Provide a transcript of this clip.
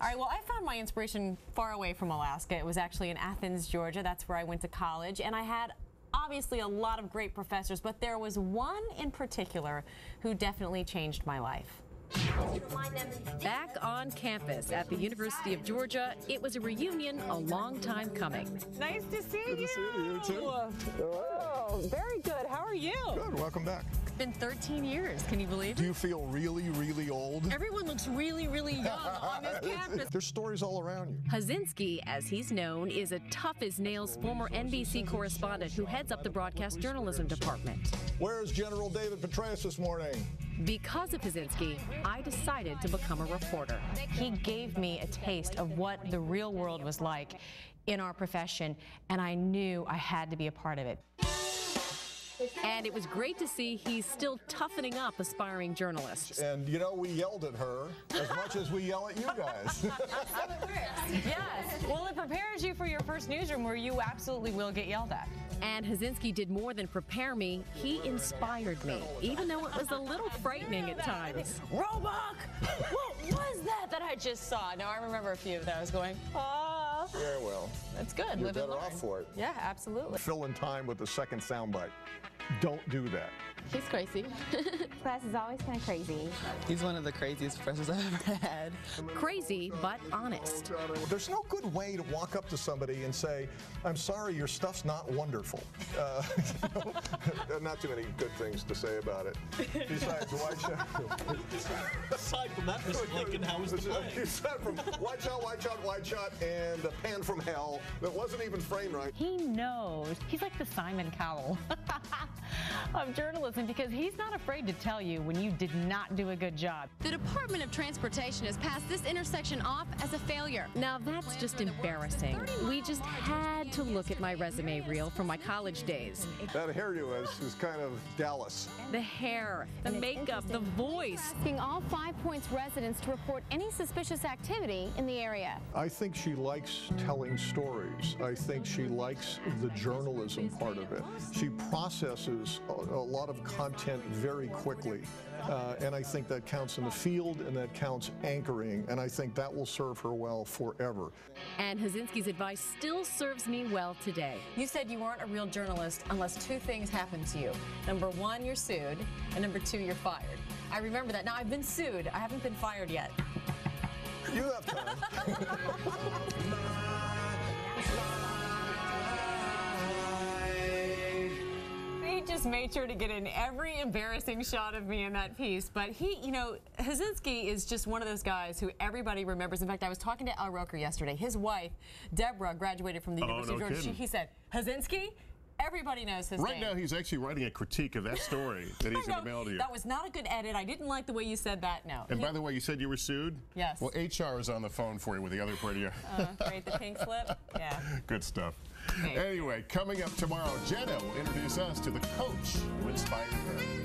All right, well, I found my inspiration far away from Alaska. It was actually in Athens, Georgia. That's where I went to college, and I had obviously a lot of great professors, but there was one in particular who definitely changed my life. Back on campus at the University of Georgia, it was a reunion a long time coming. Nice to see you. Good to see you, too. Oh, very good. How are you? Good, welcome back. It's been 13 years. Can you believe it? Do you feel really, really old? Everyone looks really, really young on this campus. There's stories all around you. Hazinski, as he's known, is a tough-as-nails former NBC correspondent who heads up the broadcast journalism department. Where's General David Petraeus this morning? Because of Hazinski, I decided to become a reporter. He gave me a taste of what the real world was like in our profession, and I knew I had to be a part of it. And it was great to see he's still toughening up aspiring journalists. And, you know, we yelled at her as much as we yell at you guys. Yes. Well, it prepares you for your first newsroom where you absolutely will get yelled at. And Hazinski did more than prepare me. He inspired me, even though it was a little frightening at times. Roebuck! What was that I just saw? No, I remember a few of those going, ah. Yeah, well. That's good. You're Live and better learn. off for it. Yeah, absolutely. Fill in time with the second soundbite. Don't do that. He's crazy. Class is always kind of crazy. He's one of the craziest professors I've ever had. Crazy, but honest. There's no good way to walk up to somebody and say, I'm sorry, your stuff's not wonderful. Not too many good things to say about it. Besides, white shot. Aside from that, Mr. Lincoln, how was the play? Aside from white shot, and a pan from hell that wasn't even framed right. He knows. He's like the Simon Cowell of journalism because he's not afraid to tell you when you did not do a good job. The Department of Transportation has passed this intersection off as a failure. Now that's just embarrassing. We just had to look at my resume reel from my college days. That hairdo is kind of Dallas. The hair, the makeup, the voice. Asking all 5 Points residents to report any suspicious activity in the area. I think she likes telling stories. I think she likes the journalism part of it. She processes a lot of content very quickly. And I think that counts in the field and that counts anchoring. And I think that will serve her well forever. And Hazinski's advice still serves me well today. You said you weren't a real journalist unless two things happened to you. Number one, you're sued, and number two, you're fired. I remember that. Now, I've been sued. I haven't been fired yet. You have time. He just made sure to get in every embarrassing shot of me in that piece. But he, you know, Hazinski is just one of those guys who everybody remembers. In fact, I was talking to Al Roker yesterday. His wife, Deborah, graduated from the University of Georgia. He said, Hazinski? Everybody knows his name. Right now, he's actually writing a critique of that story that he's going to mail to you. That was not a good edit. I didn't like the way you said that, no. And by the way, you said you were sued? Yes. Well, HR is on the phone for you with the other part of you. Great, the pink slip? Yeah. Good stuff. Okay. Anyway, coming up tomorrow, Jenna will introduce us to the coach who inspired her.